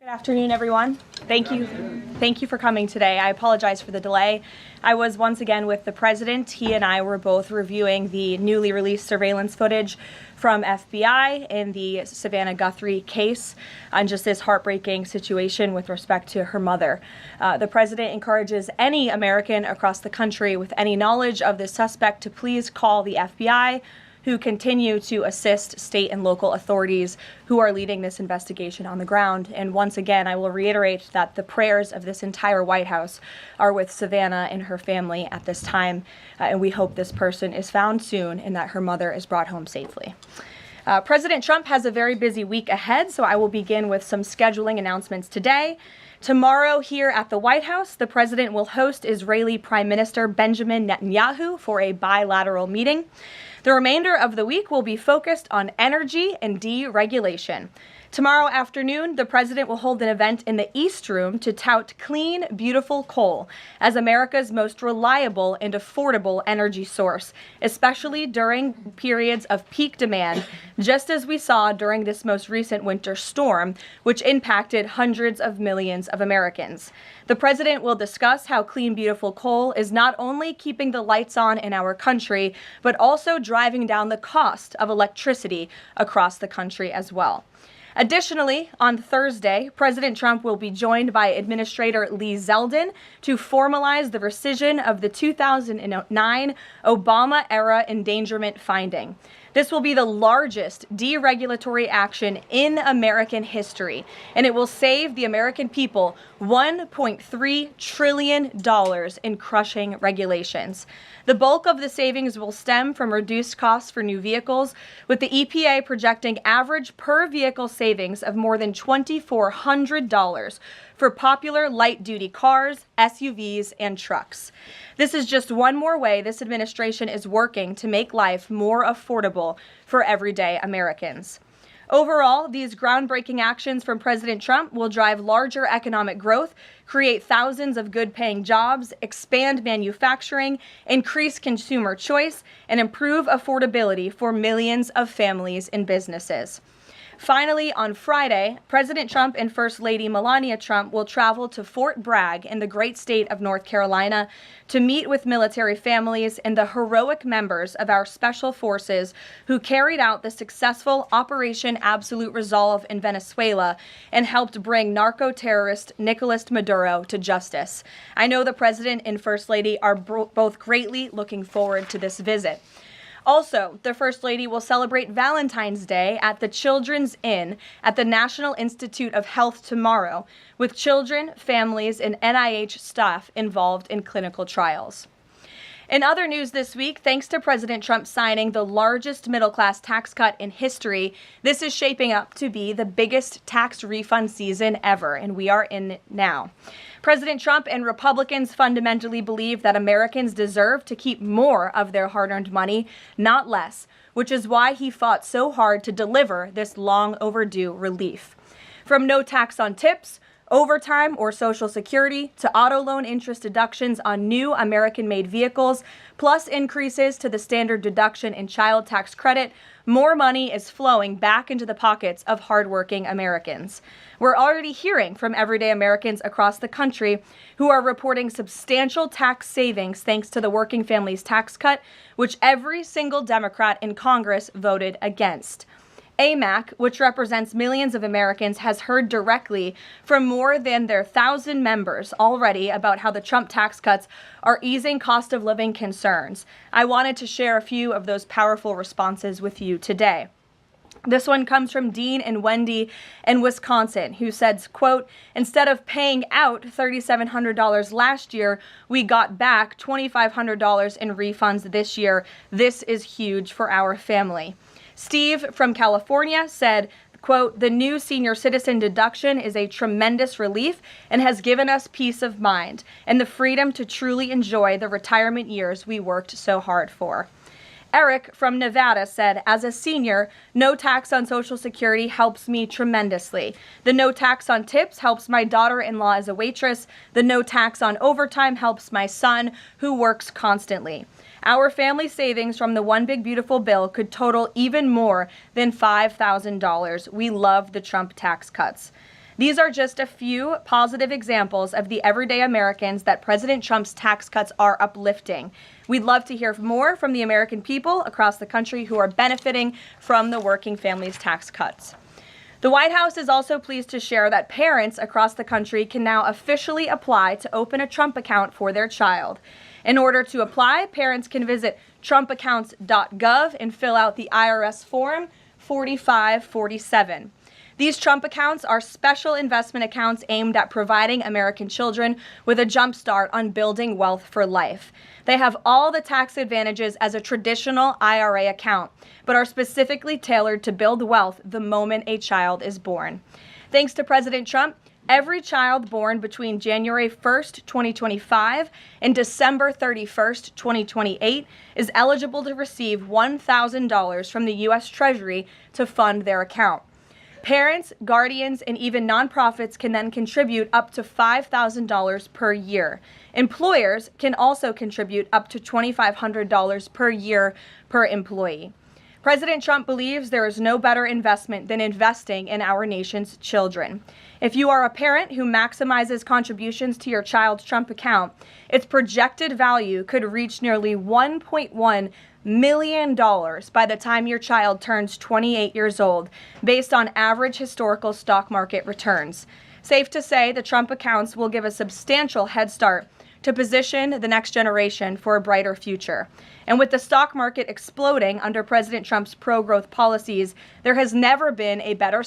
Good afternoon, everyone. Thank you for coming today. I apologize for the delay. I was once again with the president. He and I were both reviewing the newly released surveillance footage from FBI in the Savannah Guthrie case on just this heartbreaking situation with respect to her mother. The president encourages any American across the country with any knowledge of this suspect to please call the FBI, who continue to assist state and local authorities who are leading this investigation on the ground. And once again, I will reiterate that the prayers of this entire White House are with Savannah and her family at this time, and we hope this person is found soon and that her mother is brought home safely. President Trump has a very busy week ahead, so I will begin with some scheduling announcements today. Tomorrow here at the White House, the president will host Israeli Prime Minister Benjamin Netanyahu for a bilateral meeting. The remainder of the week will be focused on energy and deregulation. Tomorrow afternoon, the president will hold an event in the East Room to tout clean, beautiful coal as America's most reliable and affordable energy source, especially during periods of peak demand, just as we saw during this most recent winter storm, which impacted hundreds of millions of Americans. The president will discuss how clean, beautiful coal is not only keeping the lights on in our country, but also driving down the cost of electricity across the country as well. Additionally, on Thursday, President Trump will be joined by Administrator Lee Zeldin to formalize the rescission of the 2009 Obama-era endangerment finding. This will be the largest deregulatory action in American history, and it will save the American people $1.3 trillion in crushing regulations. The bulk of the savings will stem from reduced costs for new vehicles, with the EPA projecting average per vehicle savings of more than $2,400 for popular light-duty cars, SUVs, and trucks. This is just one more way this administration is working to make life more affordable for everyday Americans. Overall, these groundbreaking actions from President Trump will drive larger economic growth, create thousands of good-paying jobs, expand manufacturing, increase consumer choice, and improve affordability for millions of families and businesses. Finally, on Friday, President Trump and First Lady Melania Trump will travel to Fort Bragg in the great state of North Carolina to meet with military families and the heroic members of our special forces who carried out the successful Operation Absolute Resolve in Venezuela and helped bring narco-terrorist Nicolas Maduro to justice. I know the President and First Lady are both greatly looking forward to this visit. Also, the First Lady will celebrate Valentine's Day at the Children's Inn at the National Institute of Health tomorrow, with children, families, and NIH staff involved in clinical trials. In other news this week, thanks to President Trump signing the largest middle-class tax cut in history, this is shaping up to be the biggest tax refund season ever, and we are in it now. President Trump and Republicans fundamentally believe that Americans deserve to keep more of their hard-earned money, not less, which is why he fought so hard to deliver this long overdue relief. From no tax on tips, overtime, or Social Security, to auto loan interest deductions on new American-made vehicles, plus increases to the standard deduction and child tax credit, more money is flowing back into the pockets of hardworking Americans. We're already hearing from everyday Americans across the country who are reporting substantial tax savings thanks to the Working Families Tax Cut, which every single Democrat in Congress voted against. AMAC, which represents millions of Americans, has heard directly from more than their 1,000 members already about how the Trump tax cuts are easing cost of living concerns. I wanted to share a few of those powerful responses with you today. This one comes from Dean and Wendy in Wisconsin, who said, quote, "Instead of paying out $3,700 last year, we got back $2,500 in refunds this year. This is huge for our family." Steve from California said, quote, "The new senior citizen deduction is a tremendous relief and has given us peace of mind and the freedom to truly enjoy the retirement years we worked so hard for." Eric from Nevada said, "As a senior, no tax on Social Security helps me tremendously. The no tax on tips helps my daughter-in-law as a waitress. The no tax on overtime helps my son, who works constantly. Our family savings from the One Big Beautiful Bill could total even more than $5,000. We love the Trump tax cuts." These are just a few positive examples of the everyday Americans that President Trump's tax cuts are uplifting. We'd love to hear more from the American people across the country who are benefiting from the working families' tax cuts. The White House is also pleased to share that parents across the country can now officially apply to open a Trump account for their child. In order to apply, parents can visit trumpaccounts.gov and fill out the IRS form 4547. These Trump accounts are special investment accounts aimed at providing American children with a jump start on building wealth for life. They have all the tax advantages as a traditional IRA account, but are specifically tailored to build wealth the moment a child is born. Thanks to President Trump, every child born between January 1st, 2025 and December 31st, 2028 is eligible to receive $1,000 from the U.S. Treasury to fund their account. Parents, guardians, and even nonprofits can then contribute up to $5,000 per year. Employers can also contribute up to $2,500 per year per employee. President Trump believes there is no better investment than investing in our nation's children. If you are a parent who maximizes contributions to your child's Trump account, its projected value could reach nearly $1.1 million by the time your child turns 28 years old, based on average historical stock market returns. Safe to say, the Trump accounts will give a substantial head start to position the next generation for a brighter future. And with the stock market exploding under President Trump's pro-growth policies, there has never been a better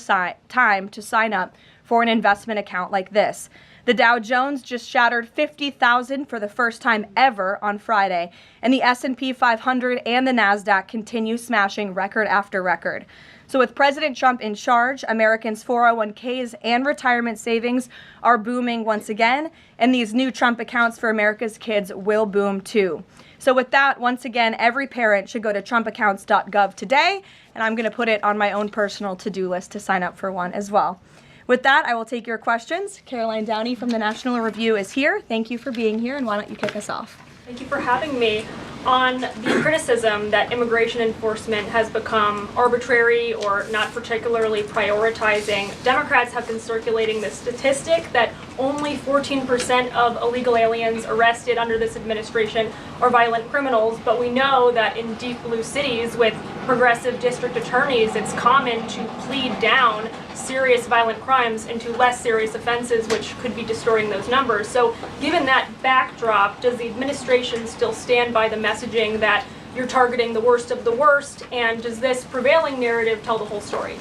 time to sign up for an investment account like this. The Dow Jones just shattered 50,000 for the first time ever on Friday, and the S&P 500 and the NASDAQ continue smashing record after record. So with President Trump in charge, Americans' 401ks and retirement savings are booming once again, and these new Trump accounts for America's kids will boom too. So with that, once again, every parent should go to trumpaccounts.gov today, and I'm going to put it on my own personal to-do list to sign up for one as well. With that, I will take your questions. Caroline Downey from the National Review is here. Thank you for being here, and why don't you kick us off? Thank you for having me. On the criticism that immigration enforcement has become arbitrary or not particularly prioritizing, Democrats have been circulating the statistic that only 14% of illegal aliens arrested under this administration are violent criminals, but we know that in deep blue cities with progressive district attorneys, it's common to plead down serious violent crimes into less serious offenses, which could be distorting those numbers. So given that backdrop, does the administration still stand by the messaging that you're targeting the worst of the worst, and does this prevailing narrative tell the whole story?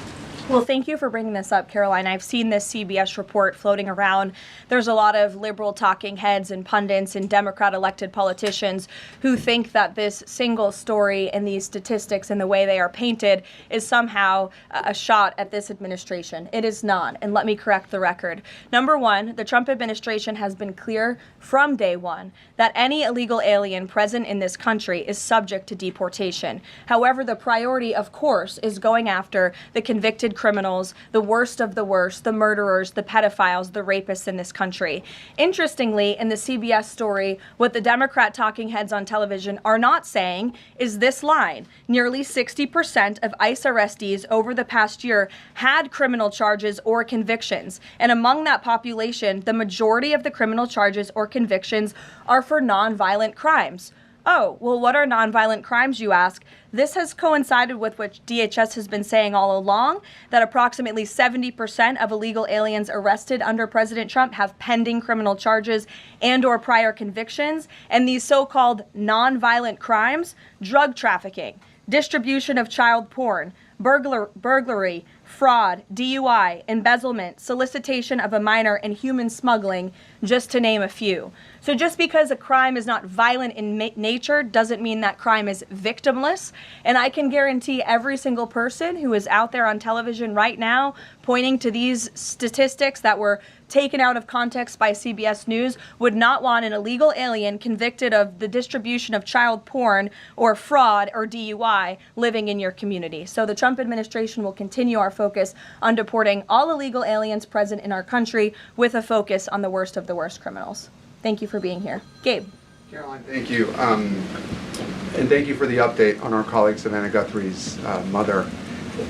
Well, thank you for bringing this up, Caroline. I've seen this CBS report floating around. There's a lot of liberal talking heads and pundits and Democrat elected politicians who think that this single story and these statistics and the way they are painted is somehow a shot at this administration. It is not. And let me correct the record. Number one, the Trump administration has been clear from day one that any illegal alien present in this country is subject to deportation. However, the priority, of course, is going after the convicted criminals, the worst of the worst, the murderers, the pedophiles, the rapists in this country. Interestingly, in the CBS story, what the Democrat talking heads on television are not saying is this line. Nearly 60% of ICE arrestees over the past year had criminal charges or convictions. And among that population, the majority of the criminal charges or convictions are for nonviolent crimes. Oh, well, what are nonviolent crimes, you ask? This has coincided with what DHS has been saying all along, that approximately 70% of illegal aliens arrested under President Trump have pending criminal charges and or prior convictions. And these so-called nonviolent crimes, drug trafficking, distribution of child porn, burglary, fraud, DUI, embezzlement, solicitation of a minor, and human smuggling, just to name a few. So just because a crime is not violent in nature doesn't mean that crime is victimless. And I can guarantee every single person who is out there on television right now pointing to these statistics that were taken out of context by CBS News would not want an illegal alien convicted of the distribution of child porn or fraud or DUI living in your community. So the Trump administration will continue our focus on deporting all illegal aliens present in our country with a focus on the worst of the worst criminals. Thank you for being here. Gabe. Caroline, thank you. And thank you for the update on our colleague Savannah Guthrie's mother.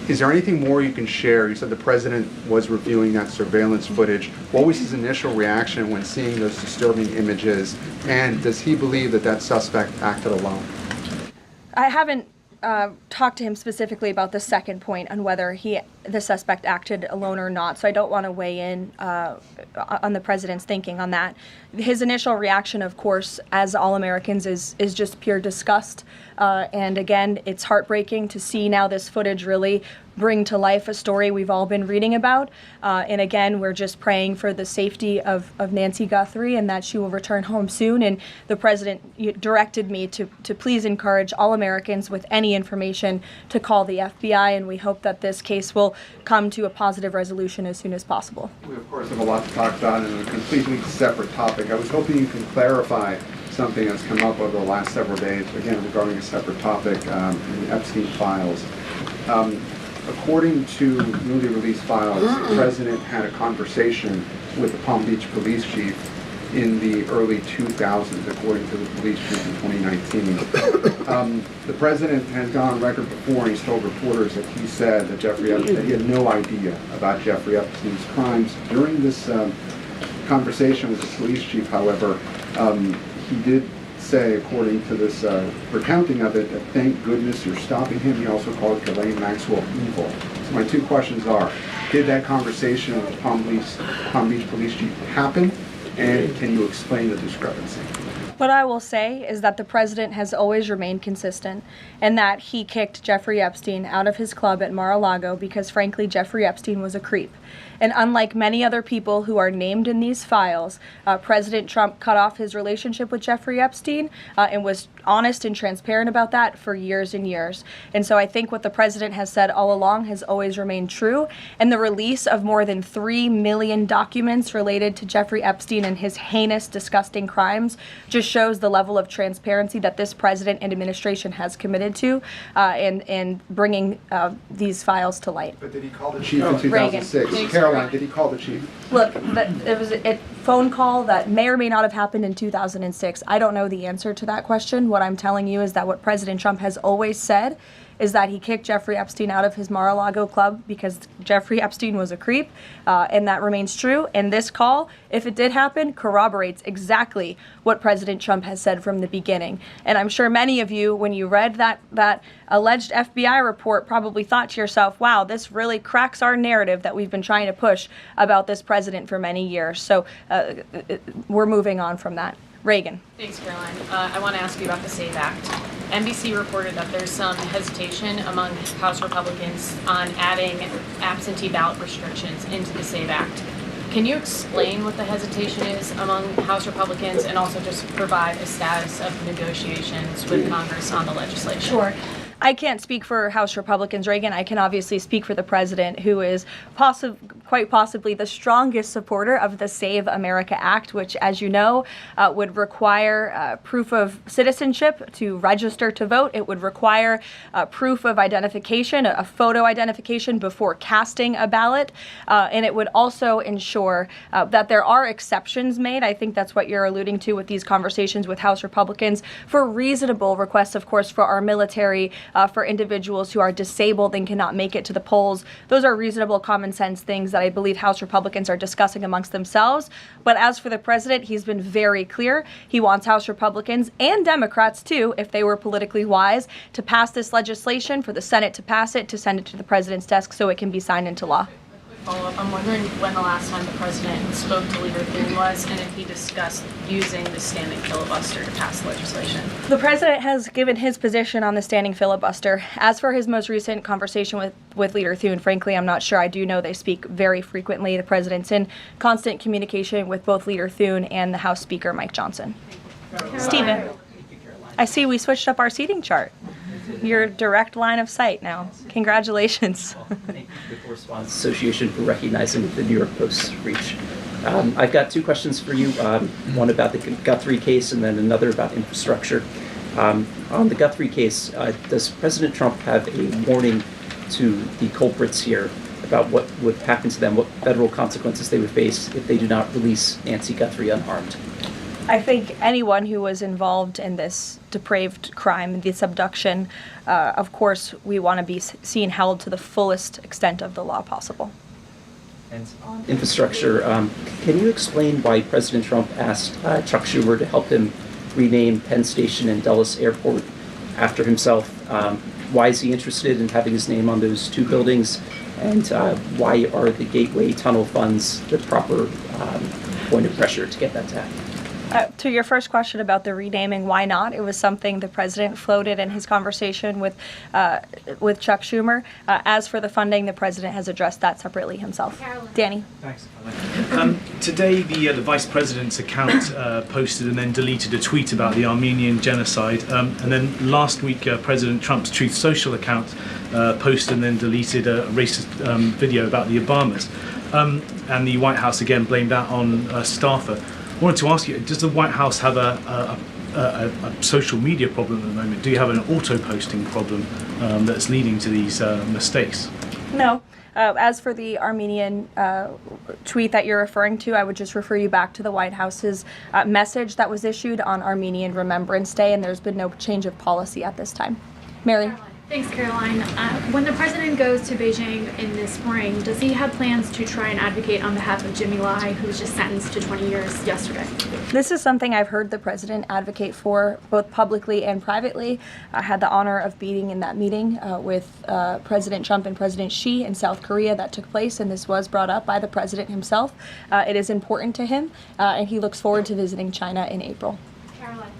Is there anything more you can share? You said the president was reviewing that surveillance footage. What was his initial reaction when seeing those disturbing images? And does he believe that that suspect acted alone? I haven't talked to him specifically about the second point on whether the suspect acted alone or not, so I don't want to weigh in on the president's thinking on that. His initial reaction, of course, as all Americans, is just pure disgust. And again, it's heartbreaking to see now this footage really bring to life a story we've all been reading about. And again, we're just praying for the safety of Nancy Guthrie and that she will return home soon. And the president directed me to please encourage all Americans with any information to call the FBI, and we hope that this case will come to a positive resolution as soon as possible. We, of course, have a lot to talk about in a completely separate topic. I was hoping you can clarify something that's come up over the last several days, again, regarding a separate topic in the Epstein files. According to newly released files, the president had a conversation with the Palm Beach police chief in the early 2000s, according to the police chief in 2019. The president has gone on record before, and he's told reporters that he said that that he had no idea about Jeffrey Epstein's crimes. During this conversation with the police chief, however, he did say, according to this recounting of it, that thank goodness you're stopping him. He also called Ghislaine Maxwell evil. So my two questions are, did that conversation with the Palm Beach police chief happen? And can you explain the discrepancy? What I will say is that the president has always remained consistent and that he kicked Jeffrey Epstein out of his club at Mar-a-Lago because, frankly, Jeffrey Epstein was a creep. And unlike many other people who are named in these files, President Trump cut off his relationship with Jeffrey Epstein and was honest and transparent about that for years and years. And so I think what the president has said all along has always remained true. And the release of more than 3 million documents related to Jeffrey Epstein and his heinous, disgusting crimes just shows the level of transparency that this president and administration has committed to in bringing these files to light. But did he call the chief in 2006? Caroline, did he call the chief? Look, it was a phone call that may or may not have happened in 2006. I don't know the answer to that question. What I'm telling you is that what President Trump has always said is that he kicked Jeffrey Epstein out of his Mar-a-Lago club because Jeffrey Epstein was a creep, and that remains true. And this call, if it did happen, corroborates exactly what President Trump has said from the beginning. And I'm sure many of you, when you read that alleged FBI report, probably thought to yourself, wow, this really cracks our narrative that we've been trying to push about this president for many years. So we're moving on from that. Reagan. Thanks, Caroline. I want to ask you about the SAVE Act. NBC reported that there's some hesitation among House Republicans on adding absentee ballot restrictions into the SAVE Act. Can you explain what the hesitation is among House Republicans and also just provide a status of negotiations with Congress on the legislation? Sure. I can't speak for House Republicans, Reagan. I can obviously speak for the president, who is quite possibly the strongest supporter of the Save America Act, which, as you know, would require proof of citizenship to register to vote. It would require proof of identification, a photo identification before casting a ballot. And it would also ensure that there are exceptions made. I think that's what you're alluding to with these conversations with House Republicans for reasonable requests, of course, for our military, for individuals who are disabled and cannot make it to the polls. Those are reasonable, common sense things that I believe House Republicans are discussing amongst themselves. But as for the president, he's been very clear. He wants House Republicans and Democrats, too, if they were politically wise, to pass this legislation, for the Senate to pass it, to send it to the president's desk so it can be signed into law. Follow-up. I'm wondering when the last time the president spoke to Leader Thune was, and if he discussed using the standing filibuster to pass legislation. The president has given his position on the standing filibuster. As for his most recent conversation with Leader Thune, frankly, I'm not sure. I do know they speak very frequently. The president's in constant communication with both Leader Thune and the House Speaker, Mike Johnson. Stephen, I see we switched up our seating chart. Your direct line of sight now. Congratulations. Thank you to the Correspondents Association for recognizing the New York Post's reach. I've got two questions for you, one about the Guthrie case and then another about infrastructure. On the Guthrie case, does President Trump have a warning to the culprits here about what would happen to them, what federal consequences they would face if they do not release Nancy Guthrie unharmed? I think anyone who was involved in this depraved crime, this abduction, of course, we want to be seen held to the fullest extent of the law possible. And on infrastructure, can you explain why President Trump asked Chuck Schumer to help him rename Penn Station and Dulles Airport after himself? Why is he interested in having his name on those two buildings? And why are the Gateway Tunnel funds the proper point of pressure to get that to happen? To your first question about the renaming, why not? It was something the president floated in his conversation with Chuck Schumer. As for the funding, the president has addressed that separately himself. Danny. Thanks. Today, the vice president's account posted and then deleted a tweet about the Armenian genocide. And then last week, President Trump's Truth Social account posted and then deleted a racist video about the Obamas. And the White House again blamed that on a staffer. I wanted to ask you, does the White House have a social media problem at the moment? Do you have an auto-posting problem that's leading to these mistakes? No. As for the Armenian tweet that you're referring to, I would just refer you back to the White House's message that was issued on Armenian Remembrance Day, and there's been no change of policy at this time. Mary? Thanks, Caroline. When the president goes to Beijing in the spring, does he have plans to try and advocate on behalf of Jimmy Lai, who was just sentenced to 20 years yesterday? This is something I've heard the president advocate for, both publicly and privately. I had the honor of being in that meeting with President Trump and President Xi in South Korea that took place, and this was brought up by the president himself. It is important to him, and he looks forward to visiting China in April.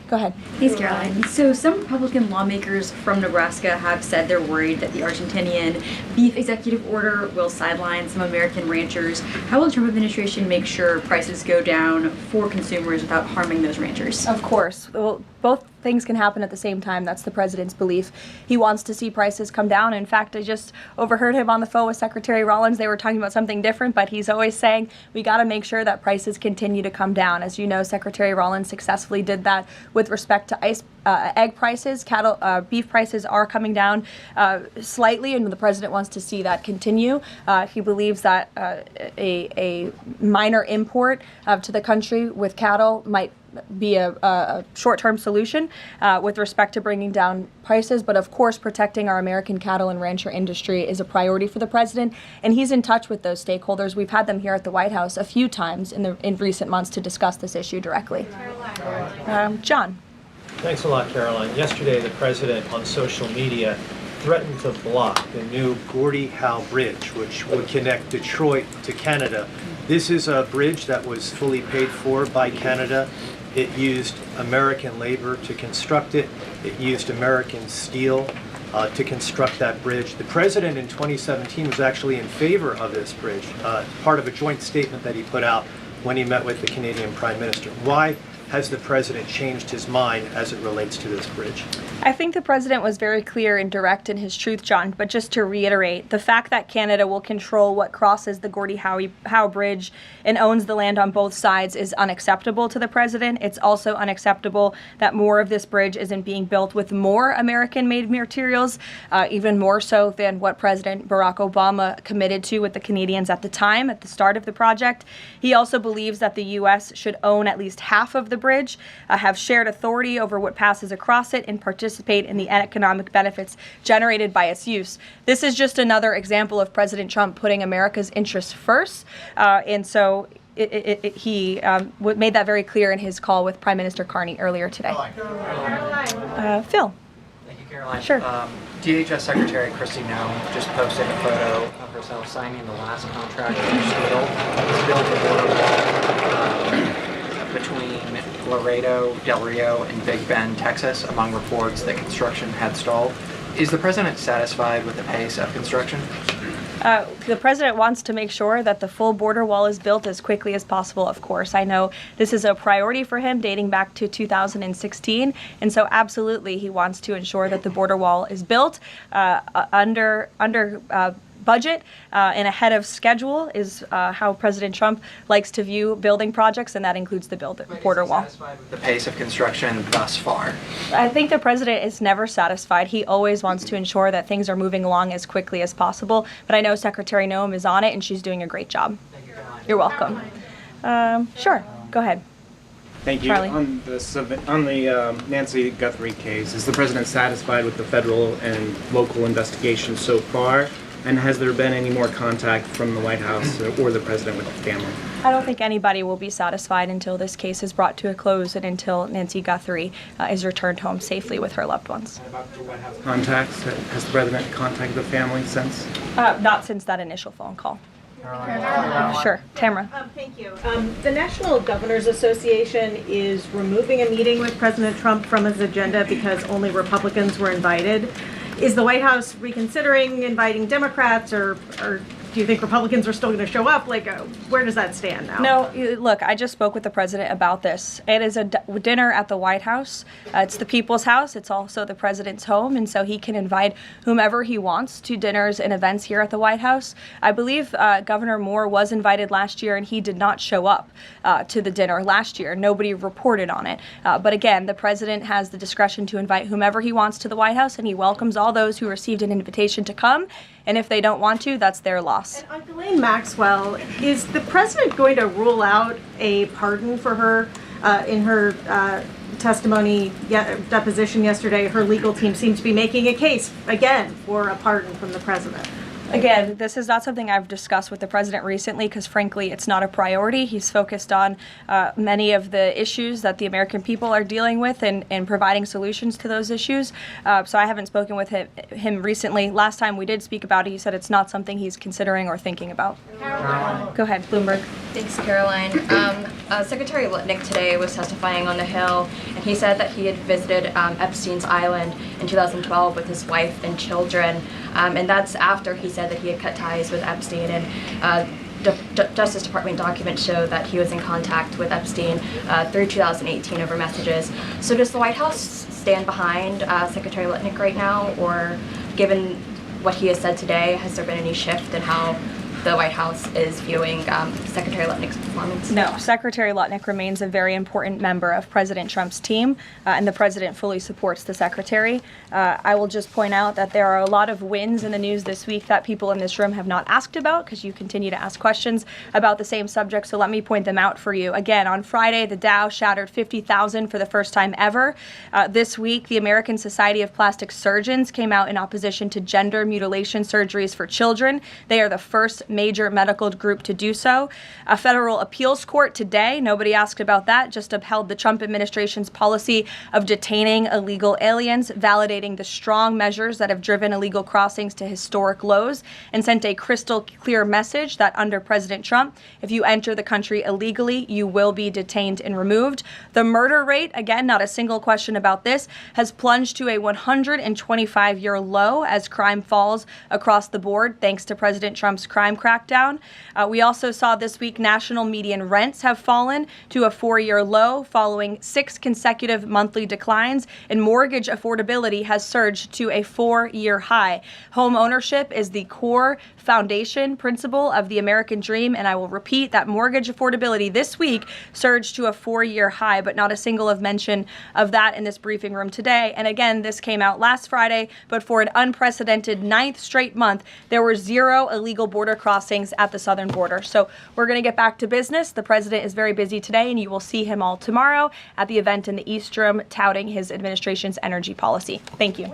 Go ahead. Thanks, Caroline. So some Republican lawmakers from Nebraska have said they're worried that the Argentinian beef executive order will sideline some American ranchers. How will the Trump administration make sure prices go down for consumers without harming those ranchers? Of course. Well, both things can happen at the same time. That's the president's belief. He wants to see prices come down. In fact, I just overheard him on the phone with Secretary Rollins. They were talking about something different, but he's always saying we got to make sure that prices continue to come down. As you know, Secretary Rollins successfully did that with respect to egg prices. Beef prices are coming down slightly, and the president wants to see that continue. He believes that a minor import to the country with cattle might be a short-term solution with respect to bringing down prices, but of course protecting our American cattle and rancher industry is a priority for the president, and he's in touch with those stakeholders. We've had them here at the White House a few times in recent months to discuss this issue directly. John. Thanks a lot, Caroline. Yesterday, the president on social media threatened to block the new Gordie Howe Bridge, which would connect Detroit to Canada. This is a bridge that was fully paid for by Canada. It used American labor to construct it. It used American steel to construct that bridge. The president in 2017 was actually in favor of this bridge, part of a joint statement that he put out when he met with the Canadian Prime Minister. Why has the president changed his mind as it relates to this bridge? I think the president was very clear and direct in his truth, John, but just to reiterate, the fact that Canada will control what crosses the Gordie Howe Bridge and owns the land on both sides is unacceptable to the president. It's also unacceptable that more of this bridge isn't being built with more American-made materials, even more so than what President Barack Obama committed to with the Canadians at the time, at the start of the project. He also believes that the U.S. should own at least half of the bridge, have shared authority over what passes across it, and participate in the economic benefits generated by its use. This is just another example of President Trump putting America's interests first, and so he made that very clear in his call with Prime Minister Carney earlier today. Phil. Thank you, Caroline. Sure. DHS Secretary Kristi Noem just posted a photo of herself signing the last contract to build the border wall between Laredo, Del Rio, and Big Bend, Texas, among reports that construction had stalled. Is the president satisfied with the pace of construction? The president wants to make sure that the full border wall is built as quickly as possible, of course. I know this is a priority for him dating back to 2016, and so absolutely he wants to ensure that the border wall is built under budget and ahead of schedule is how President Trump likes to view building projects, and that includes the border wall. Satisfied with the pace of construction thus far? I think the president is never satisfied. He always wants to ensure that things are moving along as quickly as possible, but I know Secretary Noem is on it, and she's doing a great job. Thank you, Caroline. You're welcome. Sure, go ahead. Thank you. Charlie. On the Nancy Guthrie case, is the president satisfied with the federal and local investigation so far? And has there been any more contact from the White House or the president with the family? I don't think anybody will be satisfied until this case is brought to a close and until Nancy Guthrie is returned home safely with her loved ones. And about the White House contacts, has the president contacted the family since? Not since that initial phone call. Sure, Tamara. Thank you. The National Governors Association is removing a meeting with President Trump from his agenda because only Republicans were invited. Is the White House reconsidering inviting Democrats, or do you think Republicans are still going to show up? Like, where does that stand now? No, look, I just spoke with the president about this. It is a dinner at the White House. It's the people's house. It's also the president's home, and so he can invite whomever he wants to dinners and events here at the White House. I believe Governor Moore was invited last year, and he did not show up to the dinner last year. Nobody reported on it. But again, the president has the discretion to invite whomever he wants to the White House, and he welcomes all those who received an invitation to come. And if they don't want to, that's their loss. And on Ghislaine Maxwell, is the president going to rule out a pardon for her? In her testimony, deposition yesterday, her legal team seemed to be making a case, again, for a pardon from the president. Again, this is not something I've discussed with the president recently because, frankly, it's not a priority. He's focused on many of the issues that the American people are dealing with and providing solutions to those issues. So I haven't spoken with him recently. Last time we did speak about it, he said it's not something he's considering or thinking about. Caroline. Go ahead, Bloomberg. Thanks, Caroline. Secretary Litnick today was testifying on the Hill, and he said that he had visited Epstein's island in 2012 with his wife and children, and that's after he said that he had cut ties with Epstein, and Justice Department documents show that he was in contact with Epstein through 2018 over messages. So does the White House stand behind Secretary Litnick right now, or given what he has said today, has there been any shift in how the White House is viewing Secretary Litnick's performance? No, Secretary Litnick remains a very important member of President Trump's team, and the president fully supports the secretary. I will just point out that there are a lot of wins in the news this week that people in this room have not asked about because you continue to ask questions about the same subject, so let me point them out for you. Again, on Friday, the Dow shattered 50,000 for the first time ever. This week, the American Society of Plastic Surgeons came out in opposition to gender mutilation surgeries for children. They are the first major medical group to do so. A federal appeals court today, nobody asked about that, just upheld the Trump administration's policy of detaining illegal aliens, validating the strong measures that have driven illegal crossings to historic lows, and sent a crystal clear message that under President Trump, if you enter the country illegally, you will be detained and removed. The murder rate, again, not a single question about this, has plunged to a 125-year low as crime falls across the board, thanks to President Trump's crime crackdown. We also saw this week national median rents have fallen to a 4-year low following 6 consecutive monthly declines, and mortgage affordability has surged to a 4-year high. Home ownership is the core foundation principle of the American dream, and I will repeat that mortgage affordability this week surged to a 4-year high, but not a single of mention of that in this briefing room today. And again, this came out last Friday, but for an unprecedented 9th straight month, there were 0 illegal border crossings at the southern border. So we're going to get back to business. The president is very busy today, and you will see him all tomorrow at the event in the East Room touting his administration's energy policy. Thank you.